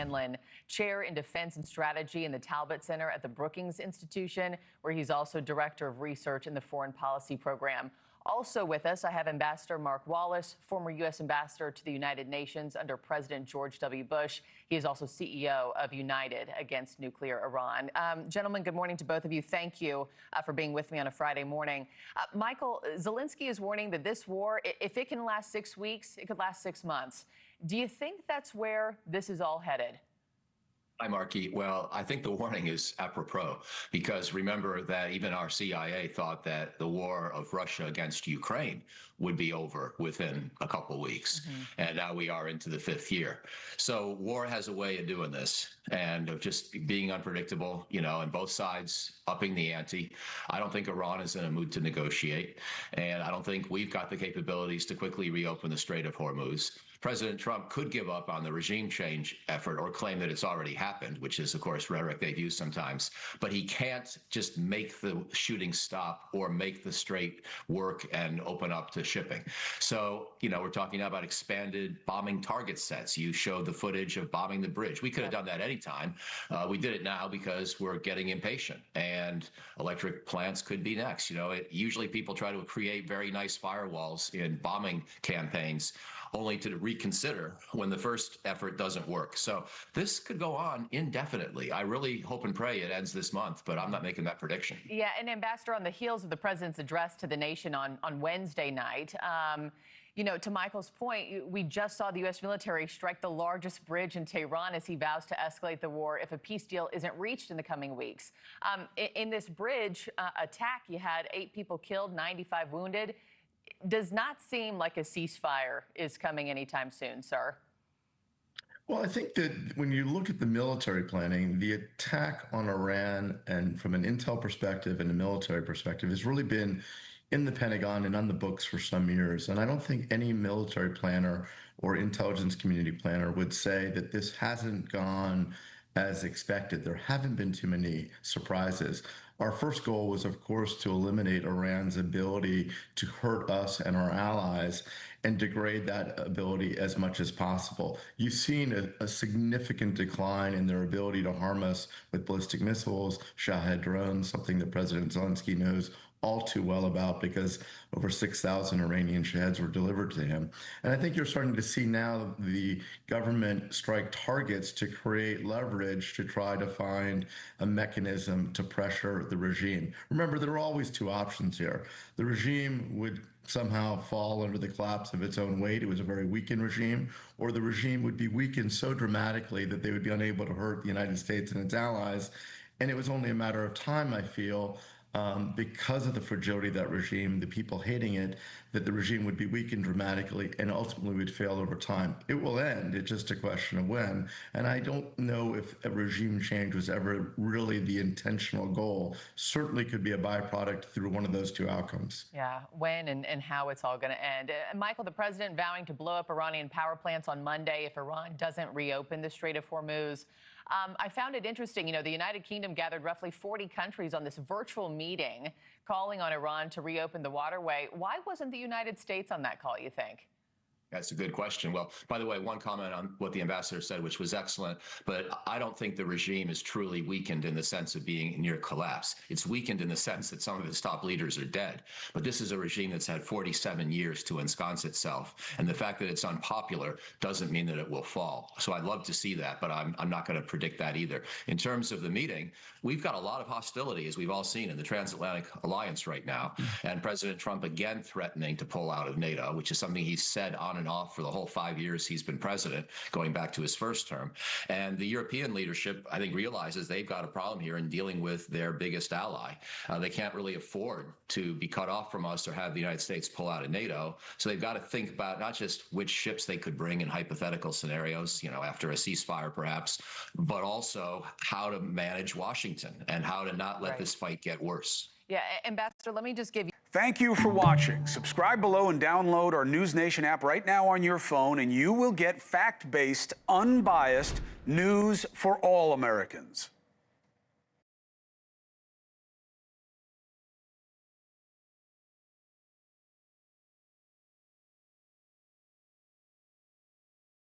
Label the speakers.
Speaker 1: Scanlon, chair in defense and strategy in the Talbot Center at the Brookings Institution, where he's also director of research in the foreign policy program. Also with us, I have Ambassador Mark Wallace, former U.S. ambassador to the United Nations under President George W. Bush. He is also CEO of United Against Nuclear Iran. Gentlemen, good morning to both of you. Thank you for being with me on a Friday morning. Michael, Zelensky is warning that this war, if it can last 6 weeks, it could last 6 months. Do you think that's where this is all headed?
Speaker 2: Hi, Markie. Well, I think the warning is apropos because remember that even our CIA thought that the war of Russia against Ukraine would be over within a couple of weeks. And now we are into the 5th year. So war has a way of doing this and of just being unpredictable, you know, and both sides upping the ante. I don't think Iran is in a mood to negotiate. And I don't think we've got the capabilities to quickly reopen the Strait of Hormuz. President Trump could give up on the regime change effort or claim that it's already happened, which is, of course, rhetoric they've used sometimes. But he can't just make the shooting stop or make the strait work and open up to shipping. So, you know, we're talking now about expanded bombing target sets. You showed the footage of bombing the bridge. We could have done that anytime. We did it now because we're getting impatient, and electric plants could be next. You know, usually people try to create very nice firewalls in bombing campaigns, only to reconsider when the first effort doesn't work. So this could go on indefinitely. I really hope and pray it ends this month, but I'm not making that prediction.
Speaker 1: Yeah, and Ambassador, on the heels of the president's address to the nation on Wednesday night, you know, to Michael's point, we just saw the U.S. military strike the largest bridge in Tehran as he vows to escalate the war if a peace deal isn't reached in the coming weeks. In this bridge attack, you had 8 people killed, 95 wounded. Does not seem like a ceasefire is coming anytime soon, sir.
Speaker 3: Well, I think that when you look at the military planning, the attack on Iran, and from an intel perspective and a military perspective, has really been in the Pentagon and on the books for some years. And I don't think any military planner or intelligence community planner would say that this hasn't gone as expected. There haven't been too many surprises. Our first goal was, of course, to eliminate Iran's ability to hurt us and our allies and degrade that ability as much as possible. You've seen a significant decline in their ability to harm us with ballistic missiles, Shahed drones, something that President Zelensky knows all too well about because over 6,000 Iranian Shaheds were delivered to him. And I think you're starting to see now the government strike targets to create leverage to try to find a mechanism to pressure the regime. Remember, there are always 2 options here. The regime would somehow fall under the collapse of its own weight. It was a very weakened regime, or the regime would be weakened so dramatically that they would be unable to hurt the United States and its allies. And it was only a matter of time, I feel, because of the fragility of that regime, the people hating it, that the regime would be weakened dramatically and ultimately would fail over time. It will end. It's just a question of when. And I don't know if a regime change was ever really the intentional goal. Certainly could be a byproduct through one of those 2 outcomes.
Speaker 1: Yeah, when and how it's all going to end. Michael, the president vowing to blow up Iranian power plants on Monday if Iran doesn't reopen the Strait of Hormuz. I found it interesting, you know, the United Kingdom gathered roughly 40 countries on this virtual meeting calling on Iran to reopen the waterway. Why wasn't the United States on that call, you think?
Speaker 2: That's a good question. Well, by the way, one comment on what the ambassador said, which was excellent, but I don't think the regime is truly weakened in the sense of being near collapse. It's weakened in the sense that some of its top leaders are dead. But this is a regime that's had 47 years to ensconce itself. And the fact that it's unpopular doesn't mean that it will fall. So I'd love to see that, but I'm not going to predict that either. In terms of the meeting, we've got a lot of hostility, as we've all seen, in the transatlantic alliance right now. And President Trump again threatening to pull out of NATO, which is something he's said on and off for the whole 5 years he's been president, going back to his first term. And the European leadership, I think, realizes they've got a problem here in dealing with their biggest ally. They can't really afford to be cut off from us or have the United States pull out of NATO. So they've got to think about not just which ships they could bring in hypothetical scenarios, you know, after a ceasefire perhaps, but also how to manage Washington and how to not let this fight get worse.
Speaker 1: Yeah, Ambassador, let me just give you...
Speaker 4: Thank you for watching. Subscribe below and download our NewsNation app right now on your phone, and you will get fact-based, unbiased news for all Americans.